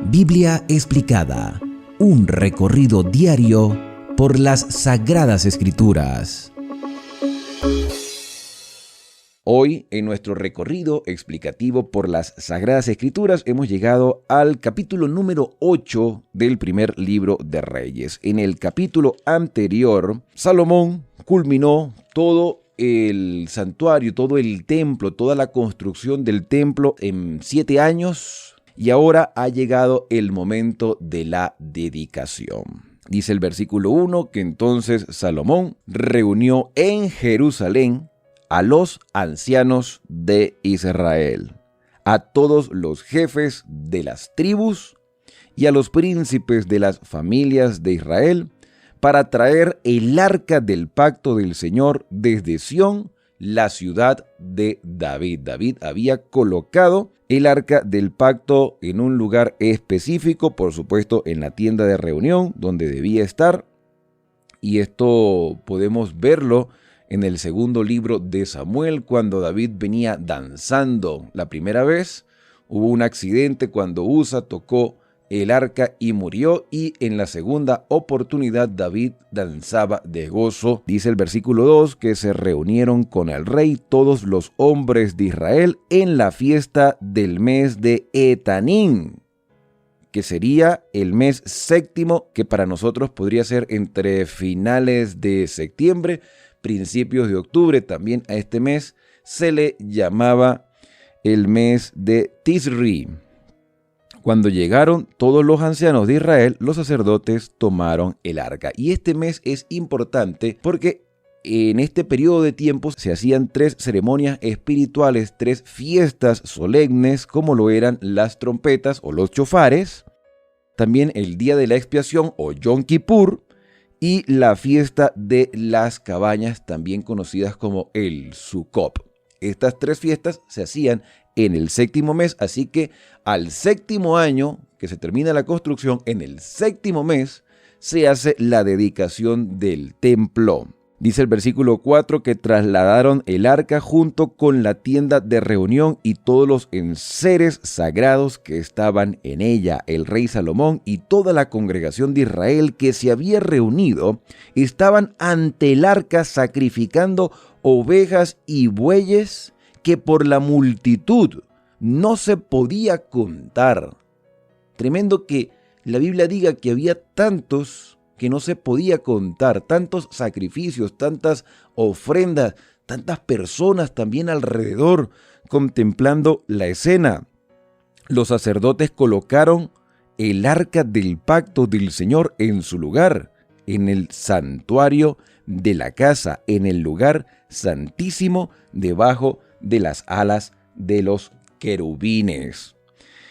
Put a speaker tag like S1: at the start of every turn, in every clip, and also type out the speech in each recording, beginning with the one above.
S1: Biblia explicada, un recorrido diario por las Sagradas Escrituras. Hoy, en nuestro recorrido explicativo por las Sagradas Escrituras, hemos llegado al capítulo número 8 del primer libro de Reyes. En el capítulo anterior, Salomón culminó todo el santuario, todo el templo, toda la construcción del templo en 7 años, y ahora ha llegado el momento de la dedicación. Dice el versículo 1 que entonces Salomón reunió en Jerusalén a los ancianos de Israel, a todos los jefes de las tribus y a los príncipes de las familias de Israel, para traer el arca del pacto del Señor desde Sión, la ciudad de David. David había colocado el arca del pacto en un lugar específico, por supuesto en la tienda de reunión donde debía estar, y esto podemos verlo en el segundo libro de Samuel, cuando David venía danzando la primera vez. Hubo un accidente cuando Usa tocó el arca y murió, y en la segunda oportunidad David danzaba de gozo. Dice el versículo 2 que se reunieron con el rey todos los hombres de Israel en la fiesta del mes de Etanín, que sería el mes séptimo, que para nosotros podría ser entre finales de septiembre, principios de octubre. También a este mes se le llamaba el mes de Tisri. Cuando llegaron todos los ancianos de Israel, los sacerdotes tomaron el arca. Y este mes es importante porque en este periodo de tiempo se hacían 3 ceremonias espirituales, 3 fiestas solemnes, como lo eran las trompetas o los chofares, también el día de la expiación o Yom Kippur, y la fiesta de las cabañas, también conocidas como el Sukkot. Estas 3 fiestas se hacían en el séptimo mes, así que al séptimo año que se termina la construcción, en el séptimo mes se hace la dedicación del templo. Dice el versículo 4 que trasladaron el arca junto con la tienda de reunión y todos los enseres sagrados que estaban en ella. El rey Salomón y toda la congregación de Israel que se había reunido estaban ante el arca sacrificando ovejas y bueyes que por la multitud no se podía contar. Tremendo que la Biblia diga que había tantos que no se podía contar, tantos sacrificios, tantas ofrendas, tantas personas también alrededor contemplando la escena. Los sacerdotes colocaron el arca del pacto del Señor en su lugar, en el santuario de la casa, en el lugar santísimo, debajo de las alas de los querubines.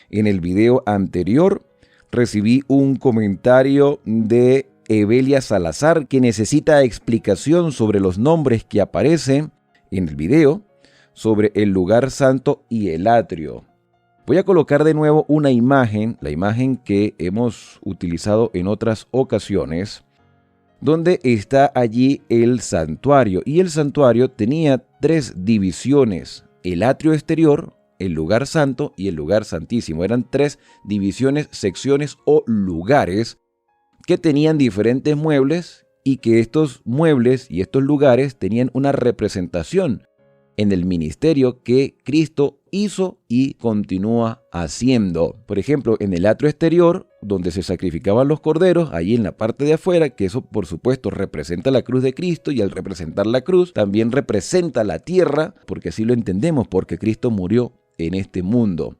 S1: En el video anterior recibí un comentario de Evelia Salazar, que necesita explicación sobre los nombres que aparecen en el video, sobre el lugar santo y el atrio. Voy a colocar de nuevo una imagen, la imagen que hemos utilizado en otras ocasiones, donde está allí el santuario. Y el santuario tenía 3 divisiones: el atrio exterior, el lugar santo y el lugar santísimo. Eran 3 divisiones, secciones o lugares que tenían diferentes muebles, y que estos muebles y estos lugares tenían una representación en el ministerio que Cristo hizo y continúa haciendo. Por ejemplo, en el atrio exterior, donde se sacrificaban los corderos, ahí en la parte de afuera, que eso por supuesto representa la cruz de Cristo, y al representar la cruz también representa la tierra, porque así lo entendemos, porque Cristo murió en este mundo.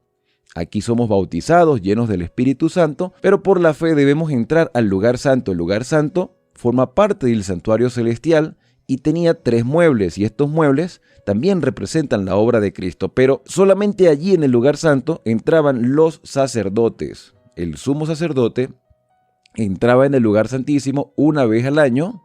S1: Aquí somos bautizados, llenos del Espíritu Santo, pero por la fe debemos entrar al lugar santo. El lugar santo forma parte del santuario celestial y tenía 3 muebles, y estos muebles también representan la obra de Cristo, pero solamente allí en el lugar santo entraban los sacerdotes. El sumo sacerdote entraba en el lugar santísimo una vez al año,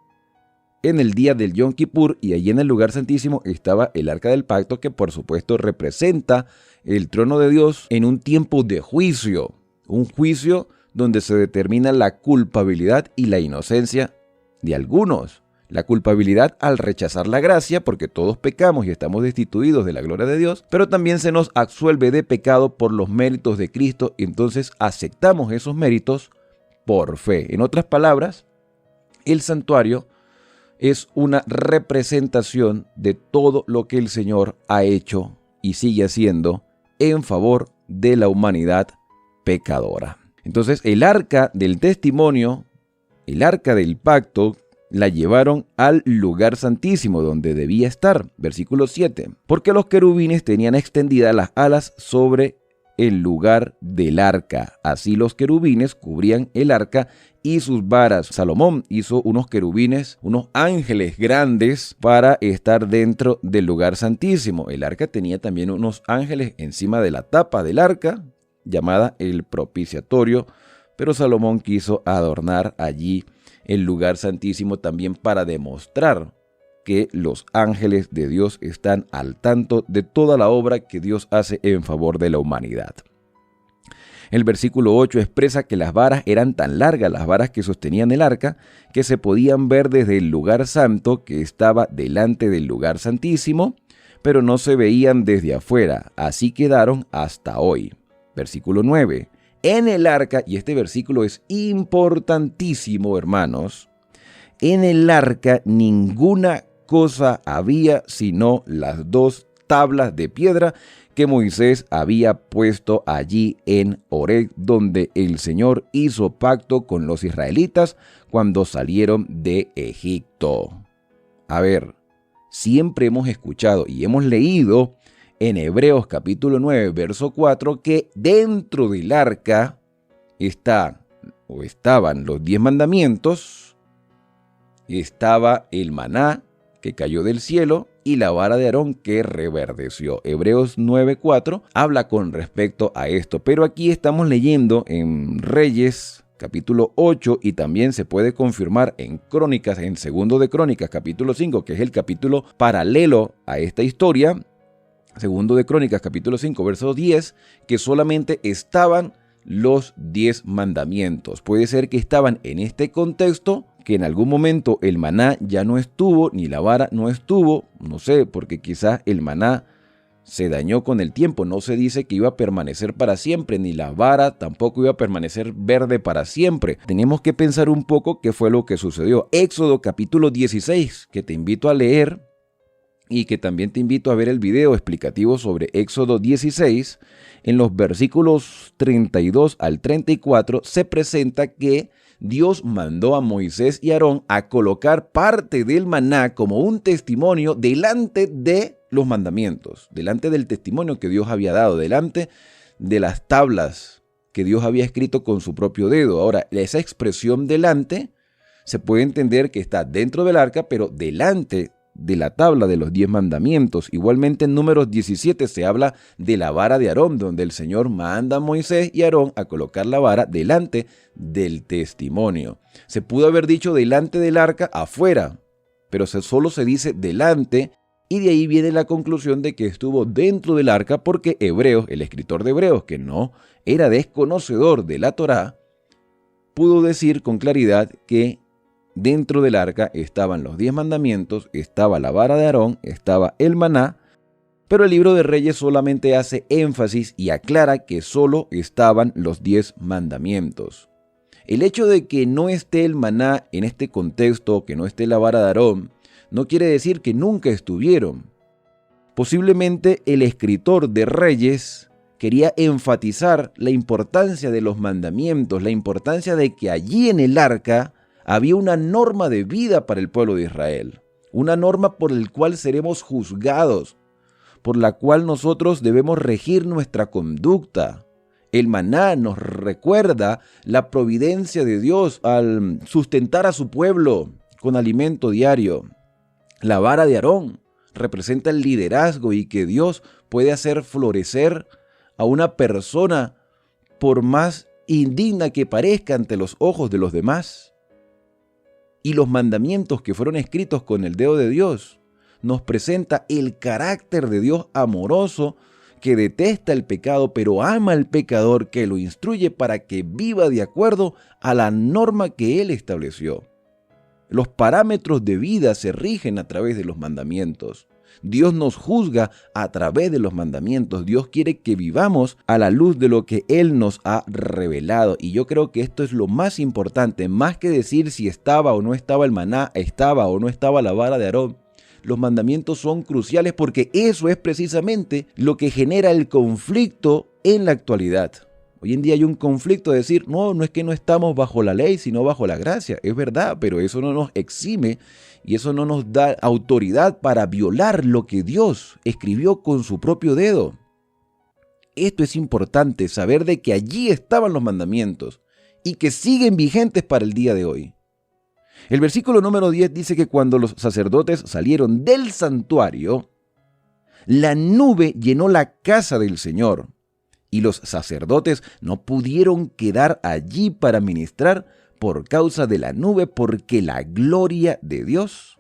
S1: en el día del Yom Kippur, y allí en el lugar santísimo estaba el arca del pacto, que por supuesto representa el trono de Dios en un tiempo de juicio, un juicio donde se determina la culpabilidad y la inocencia de algunos. La culpabilidad al rechazar la gracia, porque todos pecamos y estamos destituidos de la gloria de Dios, pero también se nos absuelve de pecado por los méritos de Cristo y entonces aceptamos esos méritos por fe. En otras palabras, el santuario es una representación de todo lo que el Señor ha hecho y sigue haciendo en favor de la humanidad pecadora. Entonces, el arca del testimonio, el arca del pacto, la llevaron al lugar santísimo donde debía estar. Versículo 7. Porque los querubines tenían extendidas las alas sobre el lugar del arca. Así los querubines cubrían el arca y sus varas. Salomón hizo unos querubines, unos ángeles grandes para estar dentro del lugar santísimo. El arca tenía también unos ángeles encima de la tapa del arca, llamada el propiciatorio, pero Salomón quiso adornar allí el lugar santísimo también para demostrar que los ángeles de Dios están al tanto de toda la obra que Dios hace en favor de la humanidad. El versículo 8 expresa que las varas eran tan largas, las varas que sostenían el arca, que se podían ver desde el lugar santo que estaba delante del lugar santísimo, pero no se veían desde afuera, así quedaron hasta hoy. Versículo 9. En el arca, y este versículo es importantísimo, hermanos, en el arca ninguna cosa había sino las 2 tablas de piedra que Moisés había puesto allí en Horeb, donde el Señor hizo pacto con los israelitas cuando salieron de Egipto. A ver, siempre hemos escuchado y hemos leído en Hebreos capítulo 9, verso 4, que dentro del arca estaban los 10 mandamientos, estaba el maná que cayó del cielo y la vara de Aarón que reverdeció. Hebreos 9:4 habla con respecto a esto, pero aquí estamos leyendo en Reyes capítulo 8 y también se puede confirmar en Crónicas, en Segundo de Crónicas capítulo 5, que es el capítulo paralelo a esta historia. Segundo de Crónicas, capítulo 5, verso 10, que solamente estaban los 10 mandamientos. Puede ser que estaban en este contexto, que en algún momento el maná ya no estuvo, ni la vara no estuvo, no sé, porque quizás el maná se dañó con el tiempo. No se dice que iba a permanecer para siempre, ni la vara tampoco iba a permanecer verde para siempre. Tenemos que pensar un poco qué fue lo que sucedió. Éxodo, capítulo 16, que te invito a leer, y que también te invito a ver el video explicativo sobre Éxodo 16, en los versículos 32 al 34 se presenta que Dios mandó a Moisés y Aarón a colocar parte del maná como un testimonio delante de los mandamientos, delante del testimonio que Dios había dado, delante de las tablas que Dios había escrito con su propio dedo. Ahora, esa expresión delante se puede entender que está dentro del arca, pero delante de la tabla de los 10 mandamientos. Igualmente en Números 17 se habla de la vara de Aarón, donde el Señor manda a Moisés y Aarón a colocar la vara delante del testimonio. Se pudo haber dicho delante del arca afuera, pero solo se dice delante, y de ahí viene la conclusión de que estuvo dentro del arca porque Hebreos, el escritor de Hebreos, que no era desconocedor de la Torá, pudo decir con claridad que dentro del arca estaban los 10 mandamientos, estaba la vara de Aarón, estaba el maná, pero el libro de Reyes solamente hace énfasis y aclara que solo estaban los 10 mandamientos. El hecho de que no esté el maná en este contexto, que no esté la vara de Aarón, no quiere decir que nunca estuvieron. Posiblemente el escritor de Reyes quería enfatizar la importancia de los mandamientos, la importancia de que allí en el arca había una norma de vida para el pueblo de Israel, una norma por la cual seremos juzgados, por la cual nosotros debemos regir nuestra conducta. El maná nos recuerda la providencia de Dios al sustentar a su pueblo con alimento diario. La vara de Aarón representa el liderazgo y que Dios puede hacer florecer a una persona por más indigna que parezca ante los ojos de los demás. Y los mandamientos que fueron escritos con el dedo de Dios nos presenta el carácter de Dios amoroso que detesta el pecado, pero ama al pecador, que lo instruye para que viva de acuerdo a la norma que Él estableció. Los parámetros de vida se rigen a través de los mandamientos. Dios nos juzga a través de los mandamientos. Dios quiere que vivamos a la luz de lo que Él nos ha revelado. Y yo creo que esto es lo más importante, más que decir si estaba o no estaba el maná, estaba o no estaba la vara de Aarón. Los mandamientos son cruciales porque eso es precisamente lo que genera el conflicto en la actualidad. Hoy en día hay un conflicto de decir, no es que no estamos bajo la ley, sino bajo la gracia. Es verdad, pero eso no nos exime y eso no nos da autoridad para violar lo que Dios escribió con su propio dedo. Esto es importante, saber de que allí estaban los mandamientos y que siguen vigentes para el día de hoy. El versículo número 10 dice que cuando los sacerdotes salieron del santuario, la nube llenó la casa del Señor. Y los sacerdotes no pudieron quedar allí para ministrar por causa de la nube, porque la gloria de Dios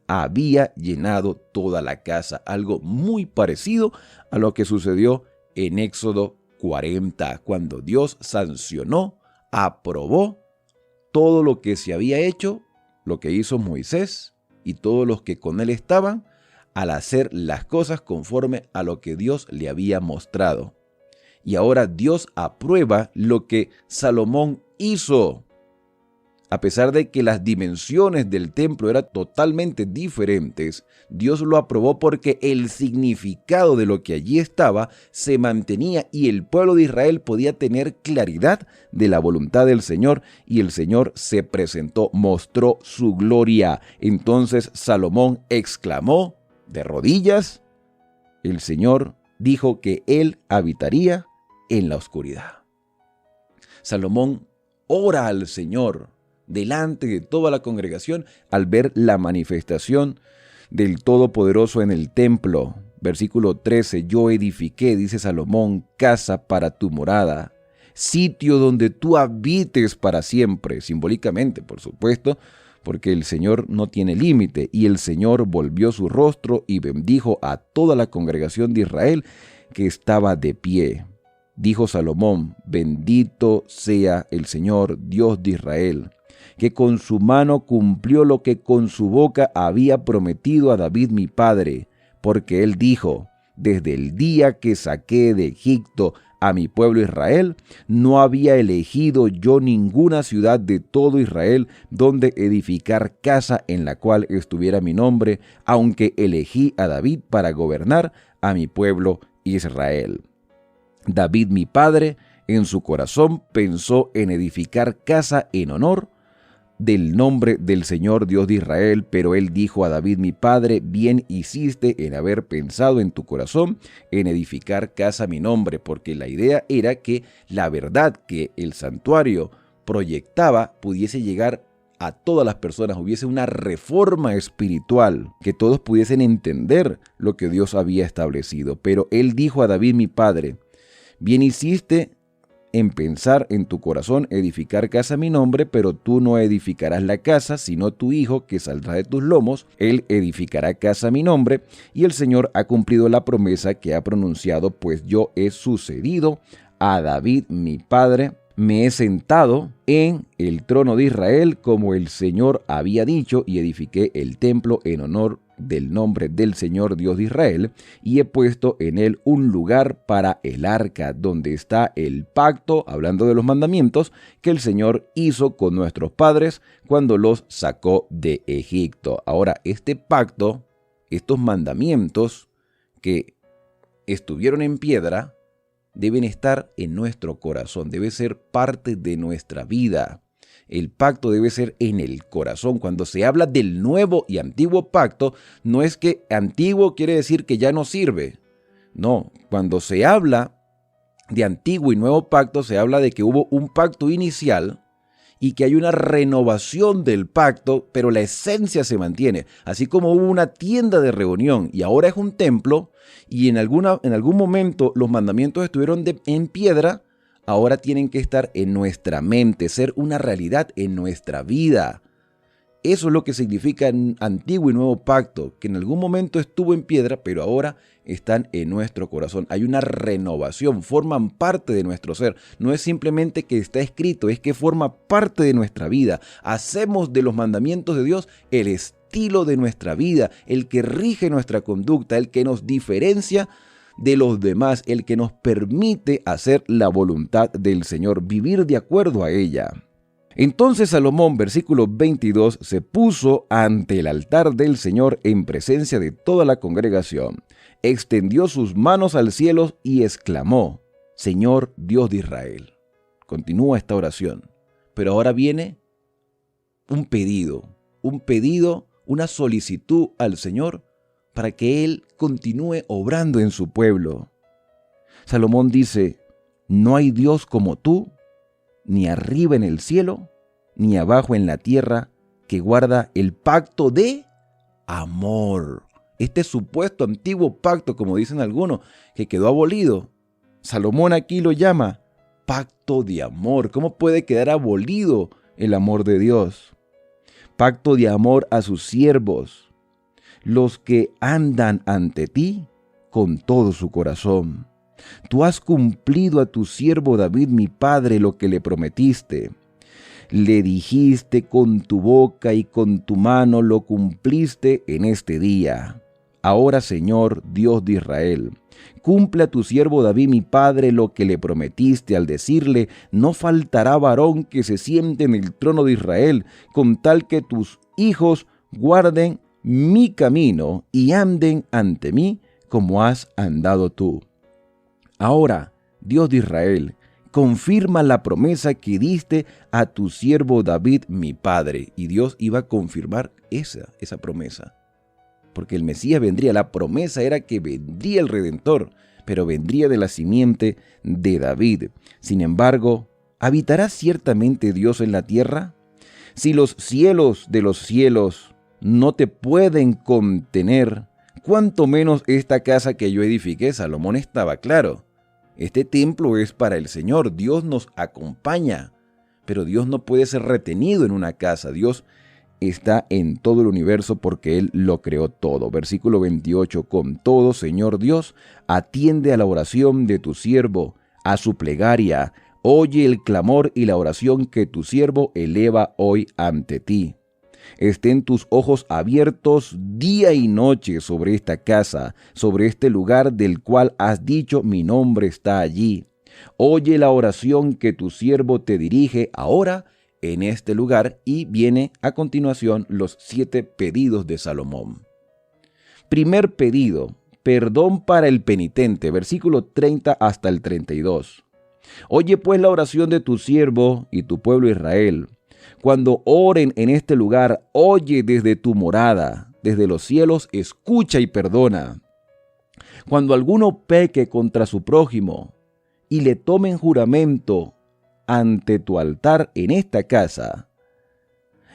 S1: había llenado toda la casa. Algo muy parecido a lo que sucedió en Éxodo 40, cuando Dios sancionó, aprobó todo lo que se había hecho, lo que hizo Moisés y todos los que con él estaban, al hacer las cosas conforme a lo que Dios le había mostrado. Y ahora Dios aprueba lo que Salomón hizo. A pesar de que las dimensiones del templo eran totalmente diferentes, Dios lo aprobó porque el significado de lo que allí estaba se mantenía y el pueblo de Israel podía tener claridad de la voluntad del Señor, y el Señor se presentó, mostró su gloria. Entonces Salomón exclamó de rodillas, el Señor dijo que él habitaría en la oscuridad. Salomón ora al Señor delante de toda la congregación al ver la manifestación del Todopoderoso en el templo. Versículo 13, yo edifiqué, dice Salomón, casa para tu morada, sitio donde tú habites para siempre, simbólicamente, por supuesto, porque el Señor no tiene límite. Y el Señor volvió su rostro y bendijo a toda la congregación de Israel que estaba de pie. Dijo Salomón, bendito sea el Señor, Dios de Israel, que con su mano cumplió lo que con su boca había prometido a David mi padre, porque él dijo, desde el día que saqué de Egipto a mi pueblo Israel, no había elegido yo ninguna ciudad de todo Israel donde edificar casa en la cual estuviera mi nombre, aunque elegí a David para gobernar a mi pueblo Israel. David mi padre en su corazón pensó en edificar casa en honor del nombre del Señor Dios de Israel, pero él dijo a David mi padre, bien hiciste en haber pensado en tu corazón en edificar casa a mi nombre, porque la idea era que la verdad que el santuario proyectaba pudiese llegar a todas las personas, hubiese una reforma espiritual, que todos pudiesen entender lo que Dios había establecido. Pero él dijo a David mi padre, bien hiciste en pensar en tu corazón edificar casa a mi nombre, pero tú no edificarás la casa, sino tu hijo que saldrá de tus lomos, él edificará casa a mi nombre, y el Señor ha cumplido la promesa que ha pronunciado, pues yo he sucedido a David mi padre, me he sentado en el trono de Israel como el Señor había dicho, y edifiqué el templo en honor del nombre del Señor Dios de Israel, y he puesto en él un lugar para el arca, donde está el pacto, hablando de los mandamientos, que el Señor hizo con nuestros padres cuando los sacó de Egipto. Ahora, este pacto, estos mandamientos que estuvieron en piedra, deben estar en nuestro corazón, debe ser parte de nuestra vida. El pacto debe ser en el corazón. Cuando se habla del nuevo y antiguo pacto, no es que antiguo quiere decir que ya no sirve. No, cuando se habla de antiguo y nuevo pacto, se habla de que hubo un pacto inicial y que hay una renovación del pacto, pero la esencia se mantiene. Así como hubo una tienda de reunión y ahora es un templo, y en algún momento los mandamientos estuvieron en piedra, ahora tienen que estar en nuestra mente, ser una realidad en nuestra vida. Eso es lo que significa antiguo y nuevo pacto, que en algún momento estuvo en piedra, pero ahora están en nuestro corazón. Hay una renovación, forman parte de nuestro ser. No es simplemente que está escrito, es que forma parte de nuestra vida. Hacemos de los mandamientos de Dios el estilo de nuestra vida, el que rige nuestra conducta, el que nos diferencia de los demás, el que nos permite hacer la voluntad del Señor, vivir de acuerdo a ella. Entonces Salomón, versículo 22, se puso ante el altar del Señor en presencia de toda la congregación, extendió sus manos al cielo y exclamó: Señor Dios de Israel. Continúa esta oración, pero ahora viene un pedido, una solicitud al Señor para que Él continúe obrando en su pueblo. Salomón dice: no hay Dios como tú, ni arriba en el cielo, ni abajo en la tierra, que guarda el pacto de amor. Este supuesto antiguo pacto, como dicen algunos, que quedó abolido. Salomón aquí lo llama pacto de amor. ¿Cómo puede quedar abolido el amor de Dios? Pacto de amor a sus siervos, los que andan ante ti con todo su corazón. Tú has cumplido a tu siervo David, mi padre, lo que le prometiste. Le dijiste con tu boca y con tu mano lo cumpliste en este día. Ahora, Señor, Dios de Israel, cumple a tu siervo David, mi padre, lo que le prometiste al decirle: no faltará varón que se siente en el trono de Israel, con tal que tus hijos guarden mi camino y anden ante mí como has andado tú. Ahora, Dios de Israel, confirma la promesa que diste a tu siervo David, mi padre. Y Dios iba a confirmar esa promesa, porque el Mesías vendría. La promesa era que vendría el Redentor, pero vendría de la simiente de David. Sin embargo, ¿habitará ciertamente Dios en la tierra? Si los cielos de los cielos no te pueden contener, cuánto menos esta casa que yo edifiqué. Salomón estaba claro. Este templo es para el Señor. Dios nos acompaña, pero Dios no puede ser retenido en una casa. Dios está en todo el universo porque Él lo creó todo. Versículo 28. Con todo, Señor Dios, atiende a la oración de tu siervo, a su plegaria. Oye el clamor y la oración que tu siervo eleva hoy ante ti. Estén tus ojos abiertos día y noche sobre esta casa, sobre este lugar del cual has dicho: mi nombre está allí. Oye la oración que tu siervo te dirige ahora en este lugar. Y viene a continuación los 7 pedidos de Salomón. Primer pedido: perdón para el penitente, versículo 30 hasta el 32. Oye pues la oración de tu siervo y tu pueblo Israel. Cuando oren en este lugar, oye desde tu morada, desde los cielos, escucha y perdona. Cuando alguno peque contra su prójimo y le tomen juramento ante tu altar en esta casa,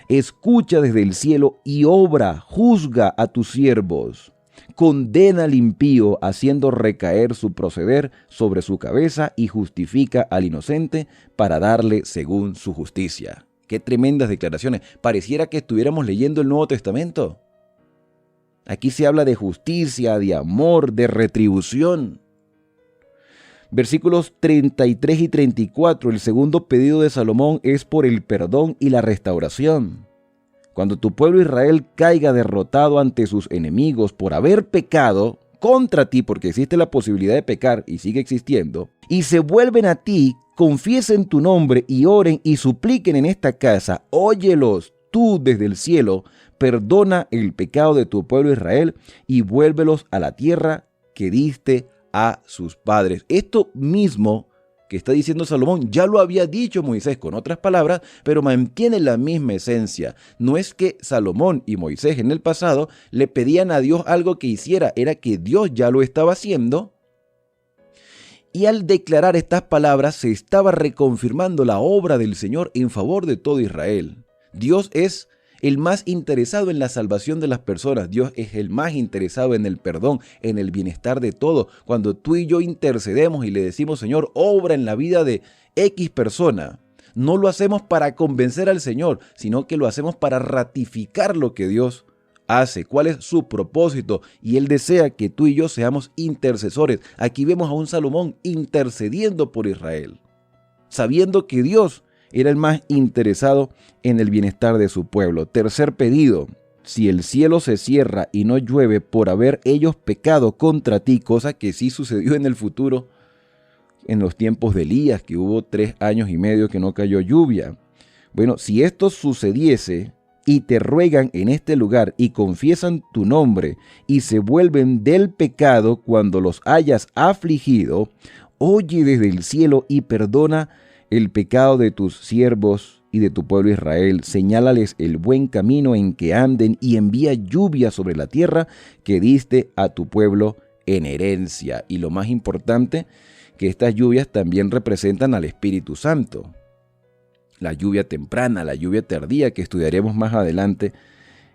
S1: escucha desde el cielo y obra, juzga a tus siervos. Condena al impío, haciendo recaer su proceder sobre su cabeza, y justifica al inocente para darle según su justicia. Qué tremendas declaraciones. Pareciera que estuviéramos leyendo el Nuevo Testamento. Aquí se habla de justicia, de amor, de retribución. Versículos 33 y 34. El segundo pedido de Salomón es por el perdón y la restauración. Cuando tu pueblo Israel caiga derrotado ante sus enemigos por haber pecado contra ti, porque existe la posibilidad de pecar y sigue existiendo, y se vuelven a ti, confiesen tu nombre y oren y supliquen en esta casa, óyelos tú desde el cielo, perdona el pecado de tu pueblo Israel y vuélvelos a la tierra que diste a sus padres. Esto mismo que está diciendo Salomón ya lo había dicho Moisés con otras palabras, pero mantiene la misma esencia. No es que Salomón y Moisés en el pasado le pedían a Dios algo que hiciera, era que Dios ya lo estaba haciendo. Y al declarar estas palabras se estaba reconfirmando la obra del Señor en favor de todo Israel. Dios es el más interesado en la salvación de las personas. Dios es el más interesado en el perdón, en el bienestar de todos. Cuando tú y yo intercedemos y le decimos: Señor, obra en la vida de X persona, no lo hacemos para convencer al Señor, sino que lo hacemos para ratificar lo que Dios hace, cuál es su propósito, y Él desea que tú y yo seamos intercesores. Aquí vemos a un Salomón intercediendo por Israel, sabiendo que Dios era el más interesado en el bienestar de su pueblo. Tercer pedido: si el cielo se cierra y no llueve por haber ellos pecado contra ti, cosa que sí sucedió en el futuro, en los tiempos de Elías, que hubo 3 años y medio que no cayó lluvia. Bueno, si esto sucediese y te ruegan en este lugar y confiesan tu nombre y se vuelven del pecado cuando los hayas afligido, oye desde el cielo y perdona el pecado de tus siervos y de tu pueblo Israel. Señálales el buen camino en que anden y envía lluvia sobre la tierra que diste a tu pueblo en herencia. Y lo más importante, que estas lluvias también representan al Espíritu Santo. La lluvia temprana, la lluvia tardía, que estudiaremos más adelante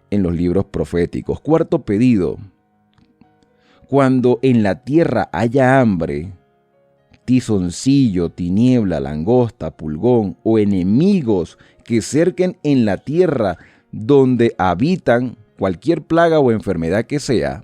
S1: en los libros proféticos. Cuarto pedido: cuando en la tierra haya hambre, tizoncillo, tiniebla, langosta, pulgón o enemigos que cerquen en la tierra donde habitan, cualquier plaga o enfermedad que sea,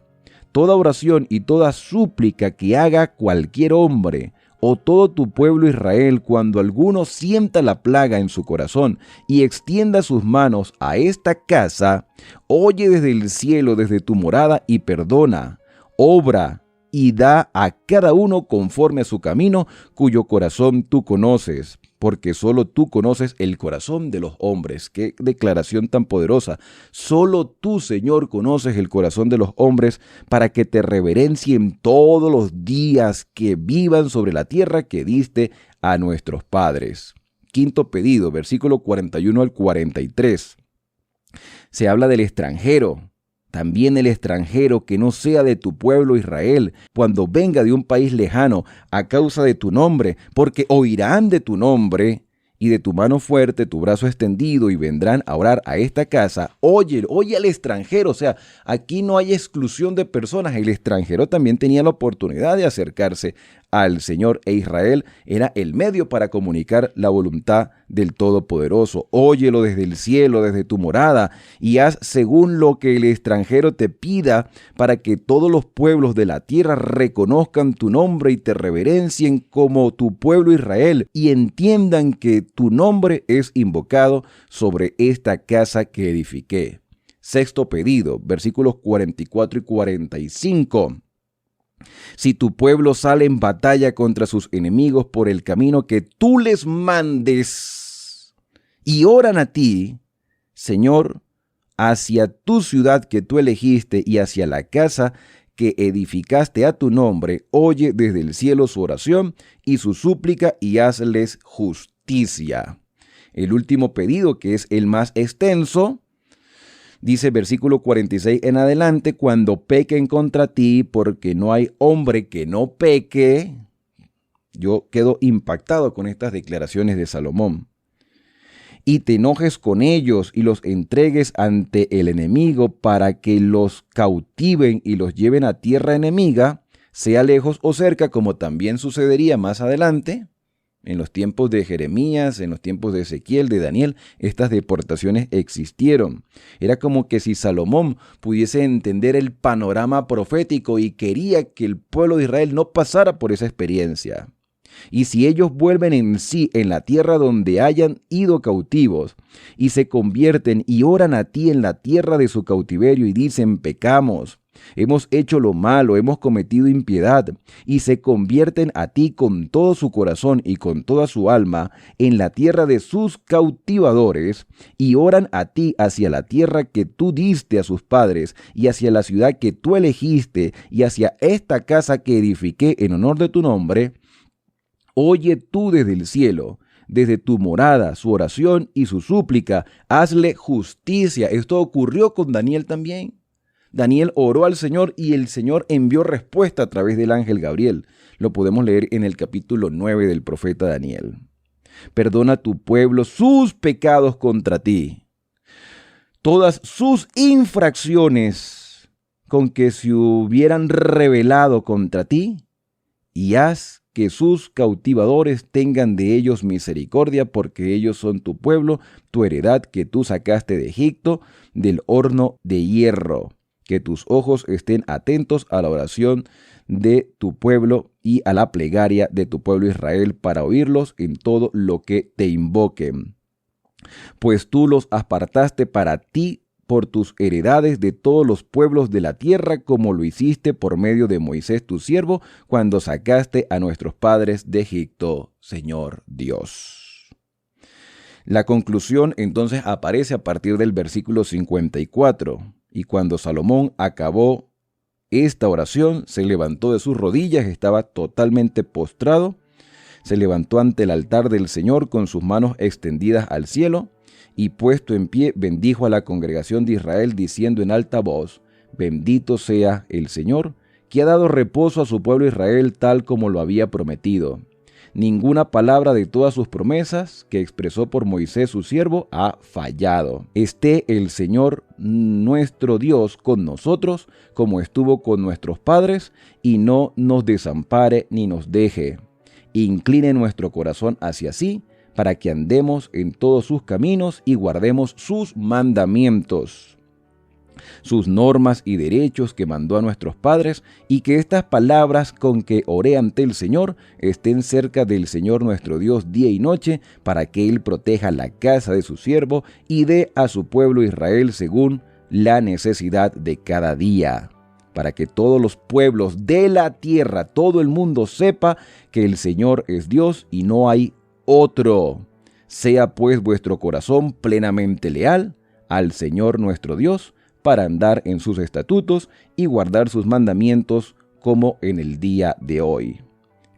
S1: toda oración y toda súplica que haga cualquier hombre o todo tu pueblo Israel, cuando alguno sienta la plaga en su corazón y extienda sus manos a esta casa, oye desde el cielo, desde tu morada, y perdona, obra y da a cada uno conforme a su camino, cuyo corazón tú conoces, porque solo tú conoces el corazón de los hombres. ¡Qué declaración tan poderosa! Solo tú, Señor, conoces el corazón de los hombres, para que te reverencien todos los días que vivan sobre la tierra que diste a nuestros padres. Quinto pedido, versículo 41 al 43. Se habla del extranjero. También el extranjero que no sea de tu pueblo Israel, cuando venga de un país lejano a causa de tu nombre, porque oirán de tu nombre y de tu mano fuerte, tu brazo extendido, y vendrán a orar a esta casa. Oye al extranjero. O sea, aquí no hay exclusión de personas. El extranjero también tenía la oportunidad de acercarse al Señor, e Israel era el medio para comunicar la voluntad del Todopoderoso. Óyelo desde el cielo, desde tu morada, y haz según lo que el extranjero te pida, para que todos los pueblos de la tierra reconozcan tu nombre y te reverencien como tu pueblo Israel, y entiendan que tu nombre es invocado sobre esta casa que edifiqué. Sexto pedido, versículos 44 y 45. Si tu pueblo sale en batalla contra sus enemigos por el camino que tú les mandes y oran a ti, Señor, hacia tu ciudad que tú elegiste y hacia la casa que edificaste a tu nombre, oye desde el cielo su oración y su súplica y hazles justicia. El último pedido, que es el más extenso, dice versículo 46 en adelante: cuando pequen contra ti, porque no hay hombre que no peque. Yo quedo impactado con estas declaraciones de Salomón. Y te enojes con ellos y los entregues ante el enemigo, para que los cautiven y los lleven a tierra enemiga, sea lejos o cerca, como también sucedería más adelante. En los tiempos de Jeremías, en los tiempos de Ezequiel, de Daniel, estas deportaciones existieron. Era como que si Salomón pudiese entender el panorama profético y quería que el pueblo de Israel no pasara por esa experiencia. Y si ellos vuelven en sí en la tierra donde hayan ido cautivos, y se convierten y oran a ti en la tierra de su cautiverio y dicen: pecamos, hemos hecho lo malo, hemos cometido impiedad, y se convierten a ti con todo su corazón y con toda su alma en la tierra de sus cautivadores, y oran a ti hacia la tierra que tú diste a sus padres, y hacia la ciudad que tú elegiste, y hacia esta casa que edifiqué en honor de tu nombre, oye tú desde el cielo, desde tu morada, su oración y su súplica, hazle justicia. Esto ocurrió con Daniel también. Daniel oró al Señor y el Señor envió respuesta a través del ángel Gabriel. Lo podemos leer en el capítulo 9 del profeta Daniel. Perdona a tu pueblo sus pecados contra ti, todas sus infracciones con que se hubieran rebelado contra ti, y haz que sus cautivadores tengan de ellos misericordia, porque ellos son tu pueblo, tu heredad que tú sacaste de Egipto, del horno de hierro. Que tus ojos estén atentos a la oración de tu pueblo y a la plegaria de tu pueblo Israel, para oírlos en todo lo que te invoquen. Pues tú los apartaste para ti por tus heredades de todos los pueblos de la tierra, como lo hiciste por medio de Moisés tu siervo, cuando sacaste a nuestros padres de Egipto, Señor Dios. La conclusión entonces aparece a partir del versículo 54. Y cuando Salomón acabó esta oración, se levantó de sus rodillas, estaba totalmente postrado, se levantó ante el altar del Señor con sus manos extendidas al cielo, y puesto en pie bendijo a la congregación de Israel, diciendo en alta voz: Bendito sea el Señor, que ha dado reposo a su pueblo Israel tal como lo había prometido. Ninguna palabra de todas sus promesas que expresó por Moisés su siervo ha fallado. Esté el Señor nuestro Dios con nosotros, como estuvo con nuestros padres, y no nos desampare ni nos deje. Incline nuestro corazón hacia sí, para que andemos en todos sus caminos y guardemos sus mandamientos, sus normas y derechos que mandó a nuestros padres, y que estas palabras con que oré ante el Señor estén cerca del Señor nuestro Dios día y noche, para que Él proteja la casa de su siervo y dé a su pueblo Israel según la necesidad de cada día, para que todos los pueblos de la tierra, todo el mundo sepa que el Señor es Dios y no hay otro. Sea pues vuestro corazón plenamente leal al Señor nuestro Dios, para andar en sus estatutos y guardar sus mandamientos, como en el día de hoy.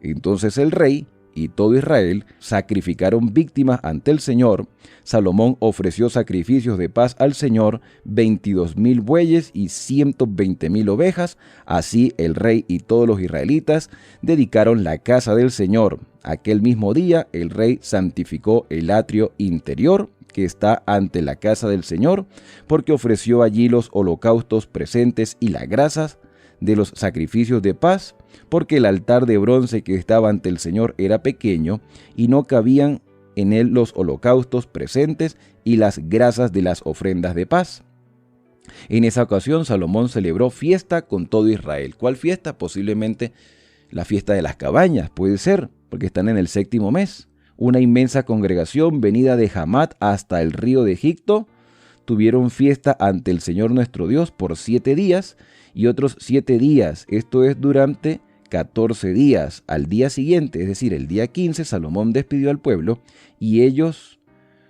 S1: Entonces el rey y todo Israel sacrificaron víctimas ante el Señor. Salomón ofreció sacrificios de paz al Señor, 22,000 bueyes y 120,000 ovejas. Así el rey y todos los israelitas dedicaron la casa del Señor. Aquel mismo día el rey santificó el atrio interior que está ante la casa del Señor, porque ofreció allí los holocaustos presentes y las grasas de los sacrificios de paz, porque el altar de bronce que estaba ante el Señor era pequeño, y no cabían en él los holocaustos presentes y las grasas de las ofrendas de paz. En esa ocasión Salomón celebró fiesta con todo Israel. ¿Cuál fiesta? Posiblemente la fiesta de las cabañas, puede ser, porque están en el 7º mes. Una inmensa congregación venida de Hamat hasta el río de Egipto tuvieron fiesta ante el Señor nuestro Dios por 7 días y otros 7 días, esto es durante 14 días. Al día siguiente, es decir, el día 15, Salomón despidió al pueblo, y ellos,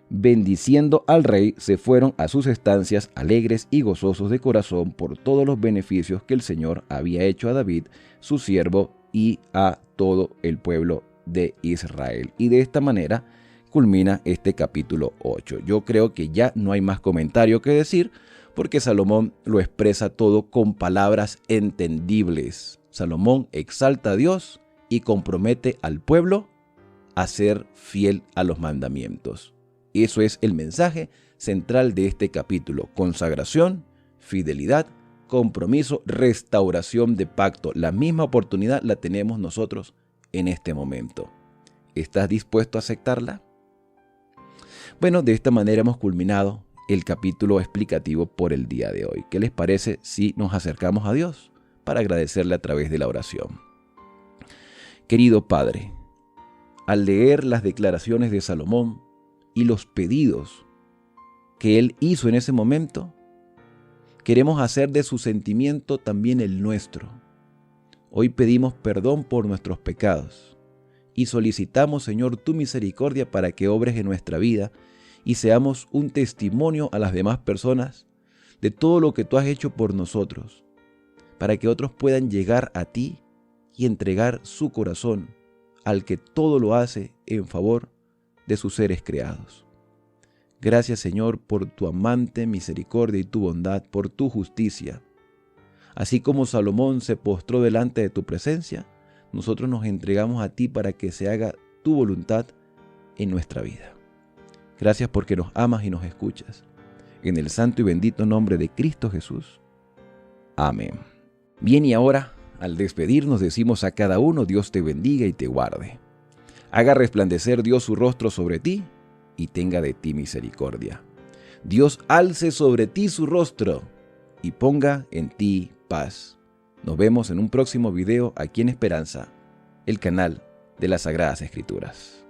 S1: bendiciendo al rey, se fueron a sus estancias alegres y gozosos de corazón por todos los beneficios que el Señor había hecho a David, su siervo, y a todo el pueblo de Israel. Y de esta manera culmina este capítulo 8. Yo creo que ya no hay más comentario que decir, porque Salomón lo expresa todo con palabras entendibles. Salomón exalta a Dios y compromete al pueblo a ser fiel a los mandamientos. Eso es el mensaje central de este capítulo: consagración, fidelidad, compromiso, restauración de pacto. La misma oportunidad la tenemos nosotros en este momento. ¿Estás dispuesto a aceptarla? Bueno, de esta manera hemos culminado el capítulo explicativo por el día de hoy. ¿Qué les parece si nos acercamos a Dios para agradecerle a través de la oración? Querido Padre, al leer las declaraciones de Salomón y los pedidos que él hizo en ese momento, queremos hacer de su sentimiento también el nuestro. Hoy pedimos perdón por nuestros pecados y solicitamos, Señor, tu misericordia para que obres en nuestra vida y seamos un testimonio a las demás personas de todo lo que tú has hecho por nosotros, para que otros puedan llegar a ti y entregar su corazón al que todo lo hace en favor de sus seres creados. Gracias, Señor, por tu amante misericordia y tu bondad, por tu justicia. Así como Salomón se postró delante de tu presencia, nosotros nos entregamos a ti para que se haga tu voluntad en nuestra vida. Gracias porque nos amas y nos escuchas. En el santo y bendito nombre de Cristo Jesús. Amén. Bien, y ahora Al despedirnos decimos a cada uno: Dios te bendiga y te guarde. Haga resplandecer Dios su rostro sobre ti y tenga de ti misericordia. Dios alce sobre ti su rostro y ponga en ti paz. Nos vemos en un próximo video aquí en Esperanza, el canal de las Sagradas Escrituras.